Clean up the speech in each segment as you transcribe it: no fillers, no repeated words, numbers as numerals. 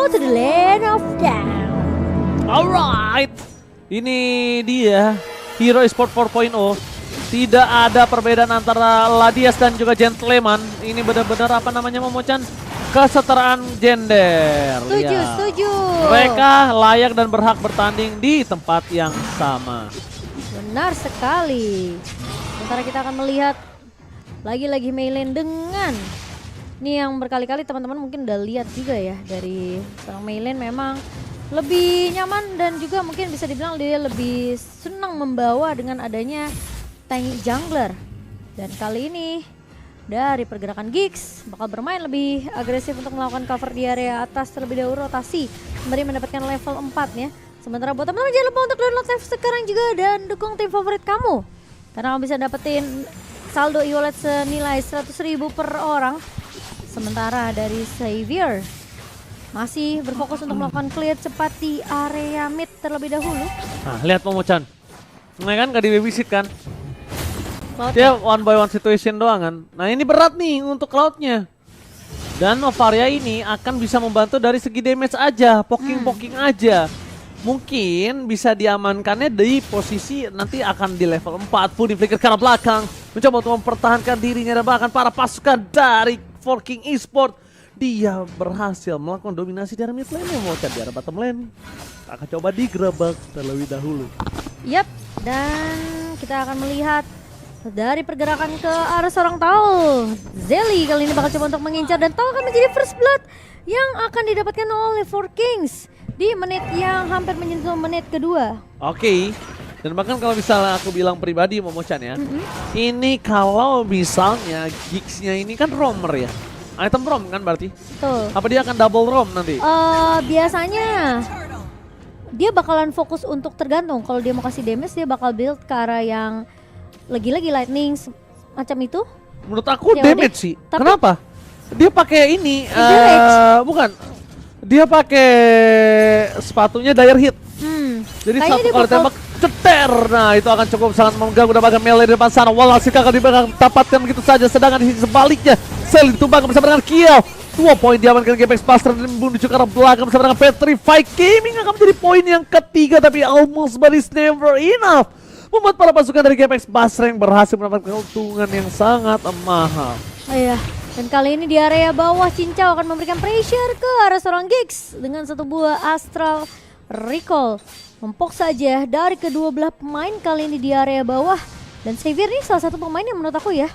go to the land of down. Alright, ini dia Hero Esport 4.0. Tidak ada perbedaan antara Ladias dan juga Gentleman. Ini benar-benar apa namanya Momochan? Kesetaraan gender. Setuju, Ya. setuju. Mereka layak dan berhak bertanding di tempat yang sama. Benar sekali. Sementara kita akan melihat lagi-lagi Meilin dengan ini yang berkali-kali teman-teman mungkin udah lihat juga ya, dari seorang Meilin memang lebih nyaman dan juga mungkin bisa dibilang dia lebih senang membawa dengan adanya tank jungler. Dan kali ini dari pergerakan Giggs bakal bermain lebih agresif untuk melakukan cover di area atas terlebih dahulu, rotasi sembari mendapatkan level 4 ya. Sementara buat teman-teman jangan lupa untuk download live sekarang juga dan dukung tim favorit kamu, karena kamu bisa dapetin saldo e-wallet senilai 100.000 per orang. Sementara dari Xavier masih berfokus untuk melakukan clear cepat di area mid terlebih dahulu. Nah, lihat Momochan. Nah kan gak dibabysit kan? Cloud Dia one by one situation doang kan. Nah ini berat nih untuk Cloud-nya. Dan Novaria ini akan bisa membantu dari segi damage aja, poking-poking aja. Mungkin bisa diamankannya di posisi nanti akan di level 4 pun di flicker ke arah belakang. Mencoba untuk mempertahankan dirinya dan bahkan para pasukan dari Forking Esport. Dia berhasil melakukan dominasi dari mid lane, mau di arah bottom lane. Akan coba digerebek terlebih dahulu. Yap, dan kita akan melihat dari pergerakan ke arah seorang Tao. Zelly kali ini bakal coba untuk mengincar dan Tao akan menjadi first blood yang akan didapatkan oleh Four Kings di menit yang hampir menyentuh menit kedua. Oke. Dan bahkan kalau misalnya aku bilang pribadi Momochan ya, ini kalau misalnya Giggs-nya ini kan roamer ya, item roam kan berarti? Tuh. Apa dia akan double roam nanti? Biasanya dia bakalan fokus untuk tergantung. Kalau dia mau kasih damage dia bakal build ke arah yang lagi-lagi lightning macam itu. Menurut aku COD. damage sih. Tapi- Kenapa? Dia pakai ini, Village. bukan. Dia pakai sepatunya dire hit. Jadi Kayaknya satu dia kali bakal- tembak ceter. Nah itu akan cukup sangat mengganggu dan bahkan melee di depan sana. Walhasil kakak di belakang dapatkan begitu saja. Sedangkan di sisi sebaliknya Sel ditumbangkan bersama dengan Kiel. 2 poin diamankan Gamex Buster dan membunuh ke arah belakang bersama dengan Petrify Gaming akan menjadi poin yang ketiga, tapi almost but is never enough. Membuat para pasukan dari Gamex Buster yang berhasil mendapatkan keuntungan yang sangat mahal. Oh iya, dan kali ini di area bawah Cincau akan memberikan pressure ke arah seorang Giggs dengan satu buah Astral Recall. Mempok saja dari kedua belah pemain kali ini di area bawah. Dan Xavier ini salah satu pemain yang menurut aku ya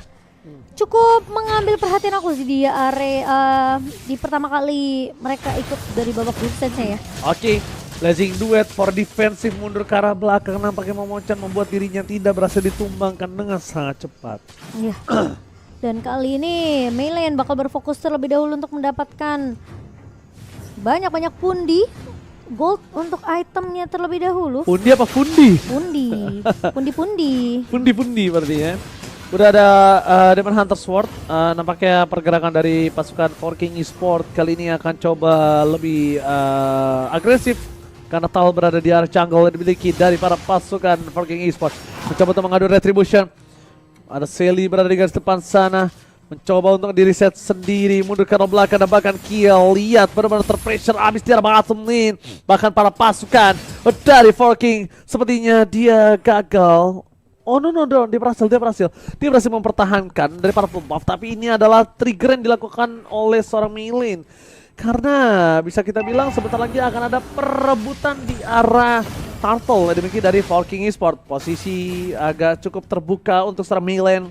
cukup mengambil perhatian aku sih di area di pertama kali mereka ikut dari babak group stage-nya ya. Oke, Blazing Duet for defensive mundur ke arah belakang, nampaknya Momochan membuat dirinya tidak berhasil ditumbangkan dengan sangat cepat. Iya. Dan kali ini Meilin bakal berfokus terlebih dahulu untuk mendapatkan banyak-banyak pundi gold untuk itemnya terlebih dahulu. Pundi apa Fundi? Pundi. Pundi berarti ya. Udah ada Demon Hunter Sword, nampaknya pergerakan dari pasukan Forking Esport kali ini akan coba lebih agresif karena Tal berada di arah jungle yang dimiliki dari para pasukan Forking Esport. Mencoba untuk mengadu retribution. Ada Selly berada di garis depan sana, mencoba untuk di reset sendiri, mundur ke arah belakang dan bahkan Kiel lihat benar-benar terpressure abis di arah bottom lane. Bahkan para pasukan dari Forking sepertinya dia gagal. Oh no, dia berhasil mempertahankan dari para pembuff, tapi ini adalah trigger yang dilakukan oleh seorang Meilin. Karena bisa kita bilang sebentar lagi akan ada perebutan di arah Turtle yang dimiliki dari Forking Esport. Posisi agak cukup terbuka untuk seorang Meilin.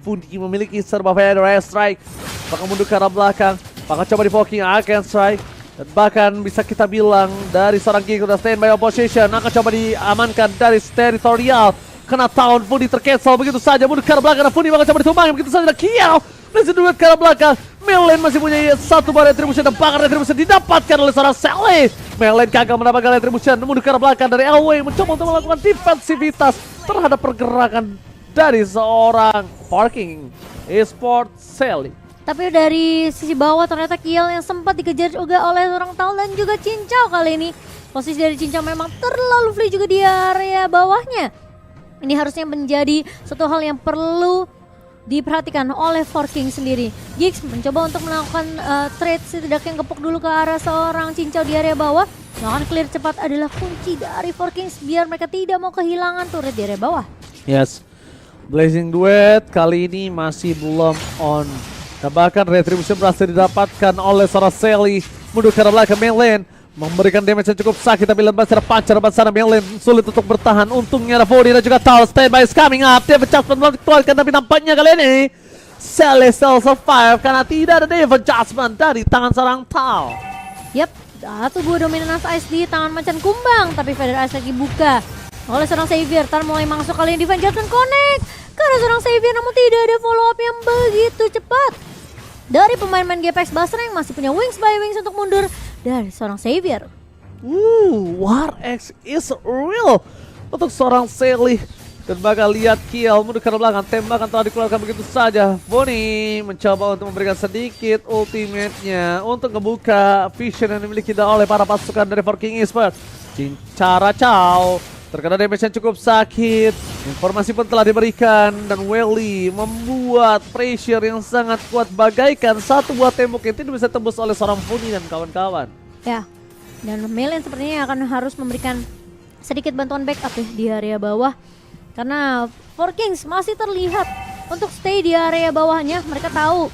Fundi memiliki serba Feather Strike, bahkan mundur ke arah belakang, bahkan coba di Forking akan strike. Dan bahkan bisa kita bilang dari seorang Giggs udah standby opposition, akan coba diamankan dari territorial. Kena tahun Fundi tercancel begitu saja, mundur ke arah belakang dan Fundi bakal coba ditumbangkan begitu saja. Kiel masih duet ke arah belakang. Meilin masih punya satu bar retribution dan bahkan retribution didapatkan oleh seorang Sally. Meilin gagal mendapatkan retribution, mundur ke arah belakang dari LW mencoba untuk melakukan defensivitas terhadap pergerakan dari seorang Forking Esport Sally. Tapi dari sisi bawah ternyata Kiel yang sempat dikejar juga oleh seorang Tal dan juga Cincau kali ini. Posisi dari Cincau memang terlalu free juga di area bawahnya. Ini harusnya menjadi suatu hal yang perlu diperhatikan oleh Forking sendiri. Giggs mencoba untuk melakukan trade setidaknya gepuk dulu ke arah seorang cincau di area bawah. Melakukan clear cepat adalah kunci dari Forking biar mereka tidak mau kehilangan turret di area bawah. Yes, Blazing Duet kali ini masih belum on. Dan bahkan Retribution berhasil didapatkan oleh seorang Sally. Mundur ke arah belakang main lane, memberikan damage yang cukup sakit, tapi lepas secara pancar sana main lane sulit untuk bertahan. Untungnya ada Fody dan juga Tal. Standby is coming up. Dia adjustment belum dikeluarkan, tapi nampaknya kali ini Sally still survive karena tidak ada Dave adjustment dari tangan seorang Tal. Yap, satu buah dominance ice di tangan macan kumbang, tapi Feather Ice lagi buka oleh seorang Xavier. Tar mulai masuk kali ini Divine Judgment connect karena seorang Xavier, namun tidak ada follow up yang begitu cepat dari pemain-pemain GPX Basra yang masih punya wings by wings untuk mundur dari seorang Xavier. War X is real untuk seorang Sally. Dan bakal lihat kill mundur ke belakang, tembakan telah dikeluarkan begitu saja. Bonnie mencoba untuk memberikan sedikit ultimate-nya untuk membuka vision yang dimiliki oleh para pasukan dari Forking Esports. Cincara Chow terkena damage yang cukup sakit. Informasi pun telah diberikan dan Welly membuat pressure yang sangat kuat bagaikan satu buah tembok yang tidak bisa tembus oleh seorang Funi dan kawan-kawan. Ya, dan Melen sepertinya akan harus memberikan sedikit bantuan backup ya di area bawah. Karena Forkings masih terlihat untuk stay di area bawahnya. Mereka tahu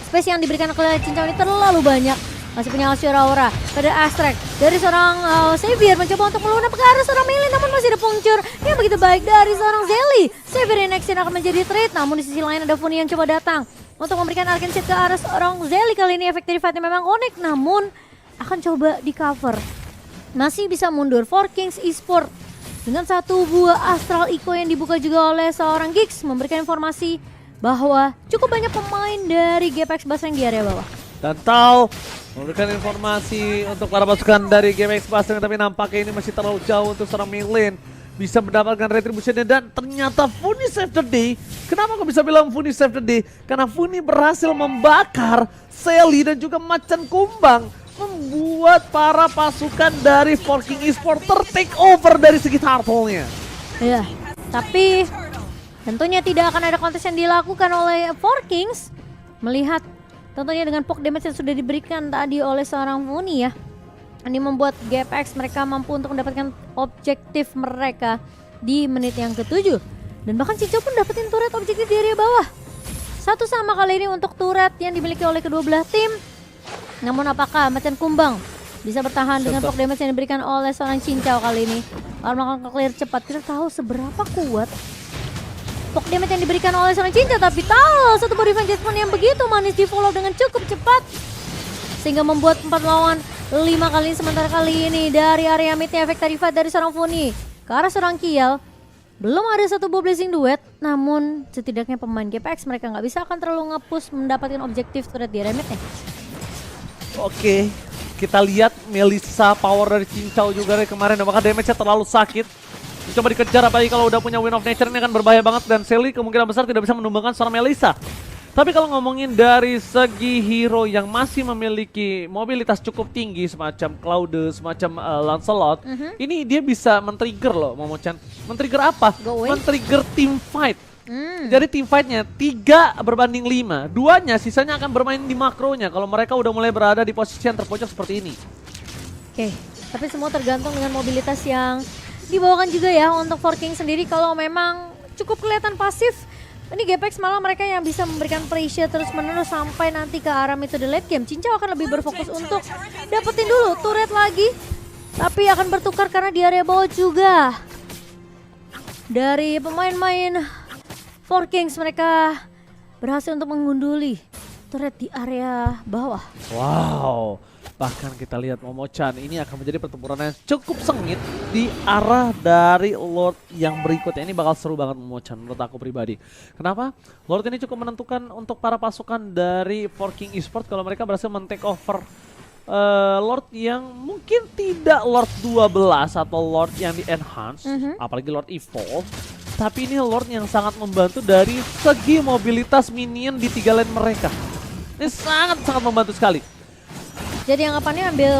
space yang diberikan oleh cincau ini terlalu banyak. Masih punya Ashura Aura, pada Astrek dari seorang Xavier mencoba untuk melunak ke arah seorang Melee, namun masih ada puncture yang begitu baik dari seorang Zelly. Xavier in action akan menjadi trade, namun di sisi lain ada Funi yang coba datang untuk memberikan Arcane Seed ke arah seorang Zelly. Kali ini efektivitasnya memang connect, namun akan coba di cover. Masih bisa mundur Forkings Esports dengan satu buah Astral Eco yang dibuka juga oleh seorang Giggs, memberikan informasi bahwa cukup banyak pemain dari GPX Basreng di area bawah. Dan Tal memberikan informasi untuk para pasukan dari GPX Basreng, tapi nampaknya ini masih terlalu jauh untuk seorang Milin bisa mendapatkan retributionnya. Dan ternyata Funi save the day. Kenapa kok bisa bilang Funi save the day? Karena Funi berhasil membakar Sally dan juga Macan Kumbang, membuat para pasukan dari Forking Esports ter-take over dari segi turtle-nya. Ya, tapi tentunya tidak akan ada kontes yang dilakukan oleh Forkings melihat tentunya dengan poke damage yang sudah diberikan tadi oleh seorang Funi ya. Ini membuat GPX mereka mampu untuk mendapatkan objektif mereka di menit yang ke-7. Dan bahkan Cincau pun dapetin turret objektif di area bawah. Satu sama kali ini untuk turret yang dimiliki oleh kedua belah tim. Namun apakah Macan Kumbang bisa bertahan dengan poke damage yang diberikan oleh seorang Cincau kali ini? Kalau melakukan clear cepat, kita tahu seberapa kuat poke damage yang diberikan oleh seorang Cincau, tapi tahu satu body adjustment yang begitu manis di follow dengan cukup cepat sehingga membuat 4 lawan 5 kali. Sementara kali ini dari area midnya efek tarifat dari seorang Funi ke arah seorang Kiel. Belum ada satu buah blazing duet, namun setidaknya pemain GPX mereka nggak bisa akan terlalu nge-push mendapatkan objektif turret di area midnya. Oke, kita lihat Melissa power dari Cincau juga dari kemarin, apakah damage-nya terlalu sakit. Coba dikejar, apalagi kalau udah punya Wind of Nature ini akan berbahaya banget, dan Sally kemungkinan besar tidak bisa menumbangkan seorang Melissa. Tapi kalau ngomongin dari segi hero yang masih memiliki mobilitas cukup tinggi semacam Cloud, semacam Lancelot, ini dia bisa men-trigger loh, Momochan. Men-trigger apa? Men-trigger team fight. Jadi team fight-nya 3 berbanding 5. 2-nya sisanya akan bermain di makronya kalau mereka udah mulai berada di posisi yang terpojok seperti ini. Oke, tapi semua tergantung dengan mobilitas yang dibawakan juga ya untuk Forking sendiri. Kalau memang cukup kelihatan pasif, ini GPX malah mereka yang bisa memberikan pressure terus menerus sampai nanti ke arah mid to the late game. Cincau akan lebih berfokus untuk dapetin dulu turret lagi, tapi akan bertukar karena di area bawah juga dari pemain-pemain Forkings mereka berhasil untuk menggunduli turret di area bawah. Wow, bahkan kita lihat Momochan ini akan menjadi pertempuran yang cukup sengit di arah dari Lord yang berikutnya. Ini bakal seru banget Momochan menurut aku pribadi. Kenapa? Lord ini cukup menentukan untuk para pasukan dari Forking Esports kalau mereka berhasil men-take over Lord yang mungkin tidak Lord 12 atau Lord yang di-enhance, apalagi Lord Evolve. Tapi ini Lord yang sangat membantu dari segi mobilitas minion di 3 lane mereka. Ini sangat-sangat membantu sekali. Jadi anggapannya ambil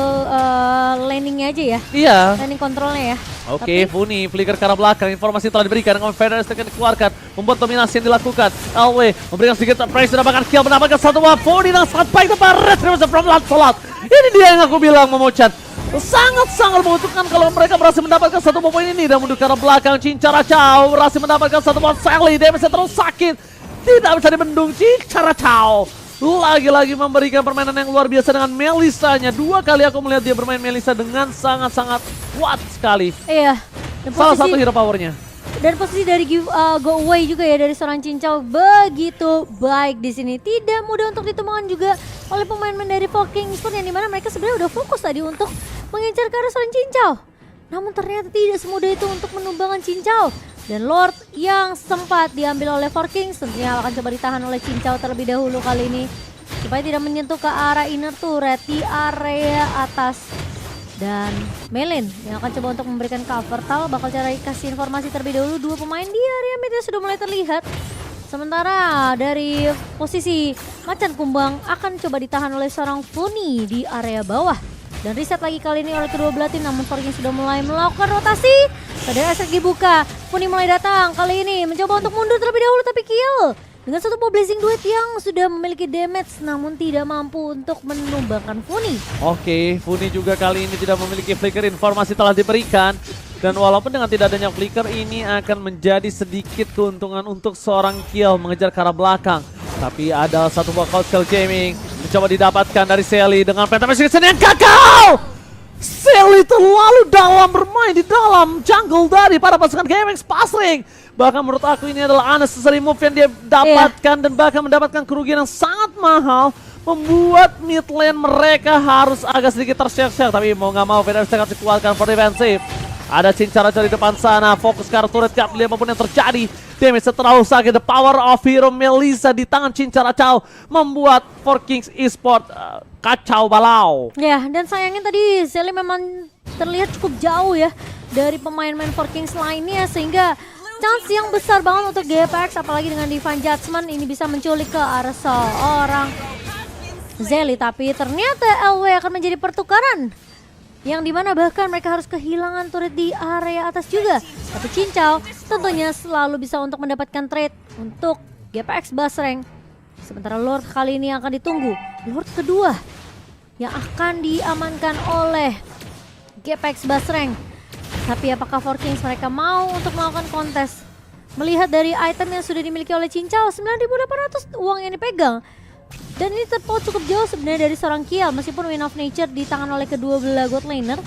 landingnya aja ya? Iya. Landing kontrolnya ya? Oke, Funi, flicker ke arah belakang, informasi telah diberikan dengan Federasi akan dikeluarkan, membuat dominasi yang dilakukan. LW memberikan sedikit pressure, mendapatkan kill, mendapatkan satu buah Funi dengan sangat baik depan Retribution from Lancelot. Ini dia yang aku bilang, Momochan. Sangat-sangat menguntungkan kalau mereka berhasil mendapatkan satu poin ini dan mundur ke arah belakang. Cincara Chow berhasil mendapatkan satu poin. Sally, damage terus sakit, tidak bisa dibendung. Cincara Chow lagi-lagi memberikan permainan yang luar biasa dengan Melisanya. 2 kali aku melihat dia bermain Melisa dengan sangat-sangat kuat sekali. Iya. Dan Salah satu hero powernya. Dan posisi dari go away juga ya dari seorang Cincau begitu baik di sini. Tidak mudah untuk ditemukan juga oleh pemain-pemain dari Foking Sport yang dimana mereka sebenarnya udah fokus tadi untuk mengincar ke arah seorang Cincau. Namun ternyata tidak semudah itu untuk menumbangkan Cincau. Dan Lord yang sempat diambil oleh Foking tentunya akan coba ditahan oleh Cincau terlebih dahulu kali ini. Supaya tidak menyentuh ke arah inner turret di area atas. Dan Melin yang akan coba untuk memberikan cover. Tal bakal cara kasih informasi terlebih dahulu. 2 pemain di area mid sudah mulai terlihat. Sementara dari posisi Macan Kumbang akan coba ditahan oleh seorang Funi di area bawah. Dan reset lagi kali ini oleh kedua belah tim, namun Forking sudah mulai melakukan rotasi. Pada SRG buka, Funi mulai datang kali ini mencoba untuk mundur terlebih dahulu tapi kill. Dengan satu Blazing Duet yang sudah memiliki damage namun tidak mampu untuk menumbangkan Funi. Oke, Funi juga kali ini tidak memiliki flicker, informasi telah diberikan. Dan walaupun dengan tidak adanya flicker ini akan menjadi sedikit keuntungan untuk seorang kill mengejar ke arah belakang. Tapi ada satu buah Cold Shell Gaming mencoba didapatkan dari Sally dengan penetration yang gagal. Sally terlalu dalam bermain di dalam jungle dari para pasukan GMX Pasring. Bahkan menurut aku ini adalah unnecessary move yang dia dapatkan dan bahkan mendapatkan kerugian yang sangat mahal. Membuat mid lane mereka harus agak sedikit tersiak-siak. Tapi mau nggak mau Federasi akan dikuatkan for defensive. Ada Cincara di depan sana, fokus ke arah turret, lihat apapun yang terjadi. Damage terlalu sakit, the power of hero Melisa di tangan Cincara Chow membuat Forking Esport kacau balau. Ya, dan sayangnya tadi Sally memang terlihat cukup jauh ya dari pemain-pemain Forking lainnya sehingga chance yang besar banget untuk GPX apalagi dengan Divine Judgment ini bisa menculik ke arah seorang Sally. Tapi ternyata LW akan menjadi pertukaran yang dimana bahkan mereka harus kehilangan turret di area atas juga. Tapi Cincau tentunya selalu bisa untuk mendapatkan trade untuk GPX Basreng. Sementara Lord kali ini akan ditunggu. Lord kedua yang akan diamankan oleh GPX Basreng. Tapi apakah Forkings mereka mau untuk melakukan kontes? Melihat dari item yang sudah dimiliki oleh Cincau, 9.800 uang yang dipegang. Dan ini terpaut cukup jauh sebenarnya dari seorang Kial meskipun Wind of Nature di tangan oleh kedua belah God laner.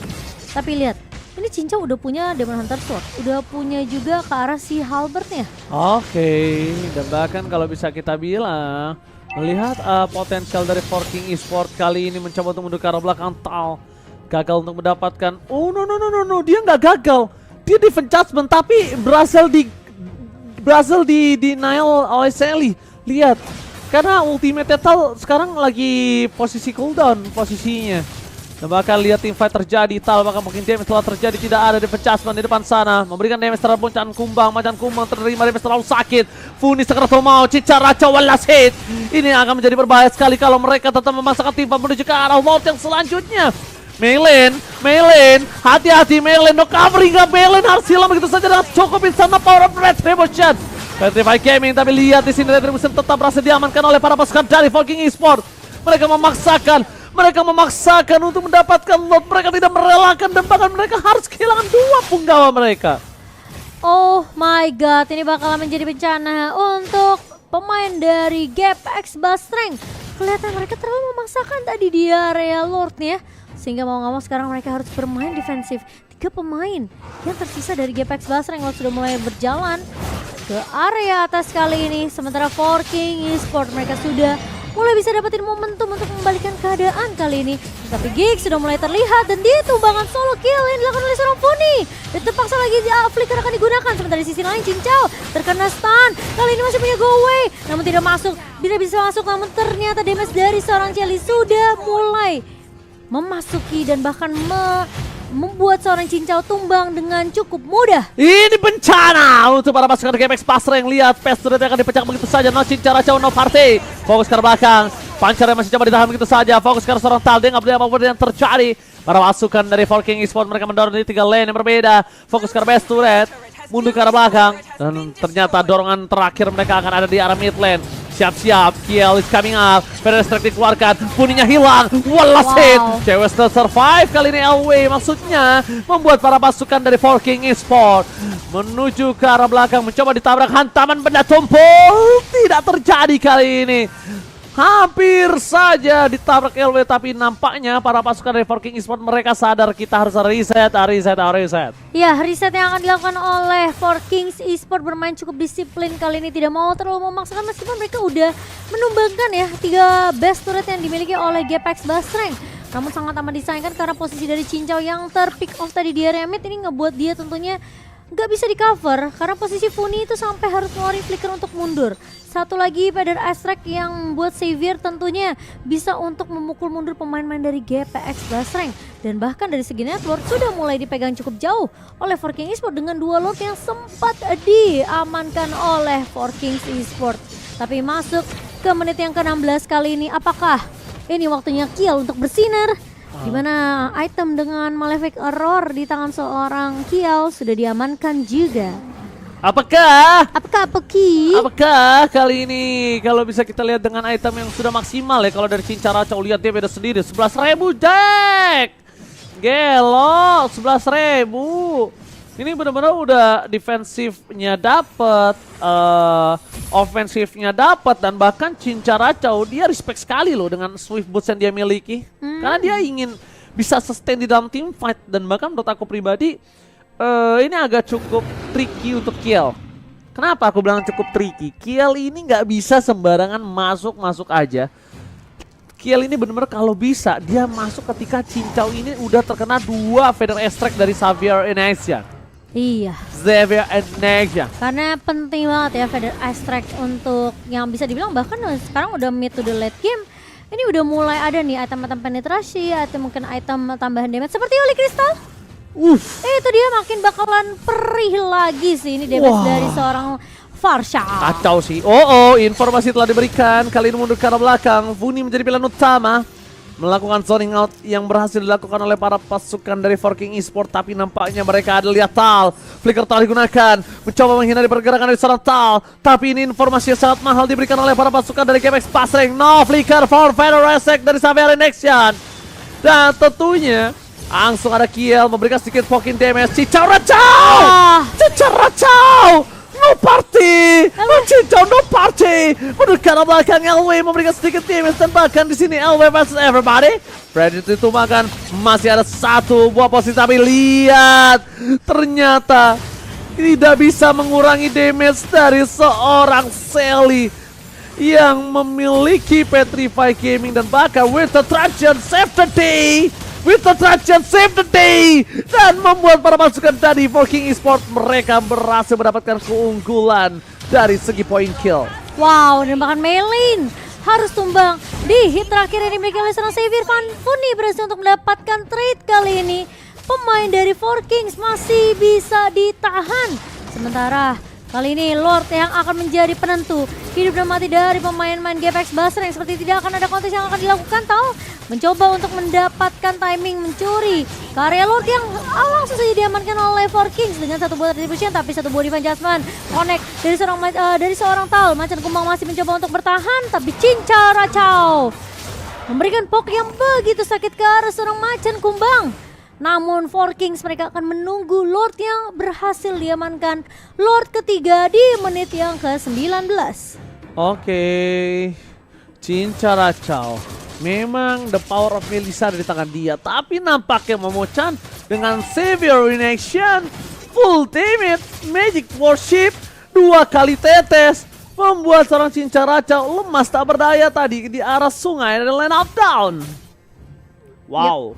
Tapi lihat, ini Cincau udah punya Demon Hunter Sword, udah punya juga ke arah si Halbertnya. Oke, dan bahkan kalau bisa kita bilang melihat potensial dari Forking Esport kali ini mencoba untuk mundur ke arah belakang. Tal gagal untuk mendapatkan. Oh no, dia nggak gagal, dia defense judgment tapi berhasil di denial oleh Sally. Lihat, karena ultimate Tal sekarang lagi posisi cooldown posisinya. Dan bahkan lihat team fight terjadi, Tal bahkan mungkin damage telah terjadi, tidak ada defense judgment di depan sana. Memberikan damage terhadap Macan Kumbang, Macan Kumbang terima damage terlalu sakit. Funi sekeras mau, Cincara Wallace hit. Ini akan menjadi berbahaya sekali kalau mereka tetap memaksakan tim fight menuju ke arah Lord yang selanjutnya. Melin, hati-hati Melin, no covering up Melin harus hilang begitu saja dengan cukup insana power of Retribution. Petrify Gaming, tapi lihat di sini Retribution tetap berhasil diamankan oleh para pasukan dari Forking Esport. Mereka memaksakan untuk mendapatkan lot. Mereka tidak merelakan dan bahkan mereka harus kehilangan 2 punggawa mereka. Oh my god, ini bakalan menjadi bencana untuk pemain dari GPX Basreng. Kelihatan mereka terlalu memaksakan tadi di area Lord nih ya. Sehingga mau nggak mau sekarang mereka harus bermain defensif. 3 pemain yang tersisa dari GPX Basreng sudah mulai berjalan ke area atas kali ini. Sementara Forking Esport mereka sudah mulai bisa dapetin momentum untuk membalikan keadaan kali ini. Tapi Gig sudah mulai terlihat dan dia tumbangan solo kill yang dilakukan oleh seorang Funi. Dan terpaksa lagi flicker akan digunakan. Sementara di sisi lain Cincau terkena stun. Kali ini masih punya go away, namun tidak masuk. Tidak bisa masuk, namun ternyata damage dari seorang Celi sudah mulai memasuki dan bahkan membuat seorang Cincau tumbang dengan cukup mudah. Ini bencana untuk para pasukan GPX Pasreng. Lihat Fast Turret akan dipecah begitu saja. No Cincara Chow, no party. Fokus ke belakang. Pancarnya masih coba ditahan begitu saja. Fokus ke seorang Tal. Dia nggak boleh apapun yang terjadi. Para pasukan dari Four King Esports mereka mendorong di 3 lane yang berbeda. Fokus ke arah base turret, mundur ke arah belakang. Dan ternyata dorongan terakhir mereka akan ada di arah mid lane. Siap-siap, Kiel is coming up. Federer Strike dikeluarkan, Puninya hilang. Wallace hit. Cewek still survive kali ini Elway. Maksudnya membuat para pasukan dari Four King Esports menuju ke arah belakang, mencoba ditabrak hantaman benda tumpul. Tidak terjadi kali ini. Hampir saja ditabrak LW, tapi nampaknya para pasukan dari Four King Esports mereka sadar kita harus reset. Ya, reset yang akan dilakukan oleh Four Kings Esports bermain cukup disiplin kali ini, tidak mau terlalu memaksakan meskipun mereka udah menumbangkan ya 3 best turret yang dimiliki oleh Gpex Basreng. Namun sangat amat disayangkan karena posisi dari Cincau yang terpick off tadi di area mid ini ngebuat dia tentunya nggak bisa di cover karena posisi Funi itu sampai harus ngeluarin flicker untuk mundur. Satu lagi Feder Astrek yang buat Xavier tentunya bisa untuk memukul mundur pemain-pemain dari GPX Basreng. Dan bahkan dari segi network sudah mulai dipegang cukup jauh oleh Four King Esports dengan 2 lord yang sempat diamankan oleh Four King Esports. Tapi masuk ke menit yang ke-16 kali ini, apakah ini waktunya Kiel untuk bersinar? Dimana item dengan Malefic Error di tangan seorang Kiel sudah diamankan juga. Apakah Peki? Apakah kali ini kalau bisa kita lihat dengan item yang sudah maksimal ya, kalau dari Cincara Cow lihat dia beda sendiri 11.000 Jack. Gelo 11.000. Ini benar-benar udah defensifnya dapat, ofensifnya dapat, dan bahkan Cincara Cow dia respect sekali loh dengan Swift Boots yang dia miliki. Karena dia ingin bisa sustain di dalam team fight, dan bahkan menurut aku pribadi ini agak cukup tricky untuk Kiel. Kenapa aku bilang cukup tricky? Kiel ini nggak bisa sembarangan masuk aja. Kiel ini benar-benar kalau bisa dia masuk ketika Cincau ini udah terkena 2 Feather Extract dari Xavier Enexian. Iya. Xavier Enexian. Karena penting banget ya Feather Extract untuk yang bisa dibilang bahkan sekarang udah mid to the late game. Ini udah mulai ada nih item-item penetrasi atau mungkin item tambahan damage seperti Holy Crystal. Itu dia makin bakalan perih lagi sih ini damage dari seorang Farsha. Kacau sih. Informasi telah diberikan. Kali ini mundur ke arah belakang. Funi menjadi pilihan utama. Melakukan zoning out yang berhasil dilakukan oleh para pasukan dari Four King Esports. Tapi nampaknya mereka ada lihat Tal. Flicker Tal digunakan. Mencoba menghindari pergerakan dari seorang Tal. Tapi ini informasi yang sangat mahal diberikan oleh para pasukan dari GPX Basreng. No flicker for Feather Extract dari Xavier Enexian. Dan tentunya langsung ada Kiel memberikan sedikit poking damage. Cicau Racau! Cicau Racau! No party! Cicau no party! Mundur ke arah belakang LW memberikan sedikit damage, dan bahkan di sini LW versus everybody. Predator itu makan masih ada 1 buah posisi, tapi lihat ternyata tidak bisa mengurangi damage dari seorang Sally yang memiliki Petrify Gaming, dan bahkan Winter Trajan save the day. Winter Trajan save the day, dan membuat para pasukan dari Four King Esports mereka berhasil mendapatkan keunggulan dari segi point kill. Wow, dan bahkan Maylin harus tumbang di hit terakhir yang dimiliki oleh seorang Xavier Van Funi berhasil untuk mendapatkan trade kali ini. Pemain dari Four Kings masih bisa ditahan. Sementara kali ini Lord yang akan menjadi penentu hidup dan mati dari pemain-pemain GPX Basreng. Seperti tidak akan ada kontes yang akan dilakukan, tahu mencoba untuk mendapatkan timing mencuri karya Lord yang langsung saja diamankan oleh Four Kings dengan 1 buah retribution, tapi 1 buah divine judgment connect dari seorang Tal. Macan Kumbang masih mencoba untuk bertahan, tapi Cincara Cow memberikan poke yang begitu sakit ke arah seorang Macan Kumbang. Namun Four Kings mereka akan menunggu Lord yang berhasil diamankan, Lord ketiga di menit yang ke-19. Oke, Cincara Cow. Memang the power of Melissa ada di tangan dia, tapi nampaknya Momochan dengan Xavier in action, full damage, magic worship, 2 kali tetes, membuat seorang Cincara Cow lemas tak berdaya tadi di arah sungai dan line up down. Wow,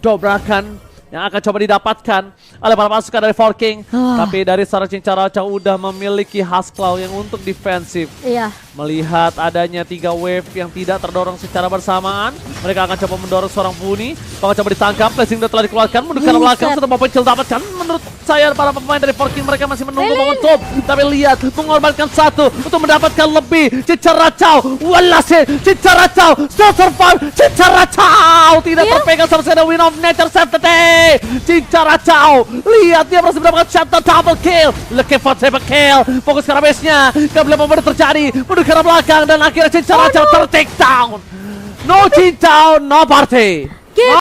dobrakan yang akan coba didapatkan oleh para pasukan dari Four King. Tapi dari seorang Cincara Cow udah memiliki Huskclaw yang untuk defensif. Iya, Melihat adanya 3 wave yang tidak terdorong secara bersamaan, mereka akan coba mendorong seorang Buni. Akan coba ditangkap, blessing udah telah dikeluarkan, mendekat ke belakang, satu poin kill dapatkan. Menurut saya para pemain dari Forking mereka masih menunggu momentum. Tapi lihat, mengorbankan satu untuk mendapatkan lebih. Cicaracau, walase, Cicaracau, still survive, Cicaracau tidak terpegang sama sekali. Win of nature save the day. Cicaracau, lihat dia berhasil mendapatkan shot double kill. Looking for triple kill, fokus ke base-nya. Gak boleh momen terjadi, menuju ke belakang dan akhirnya Cicaracau ter-take down. No Cincau, no party.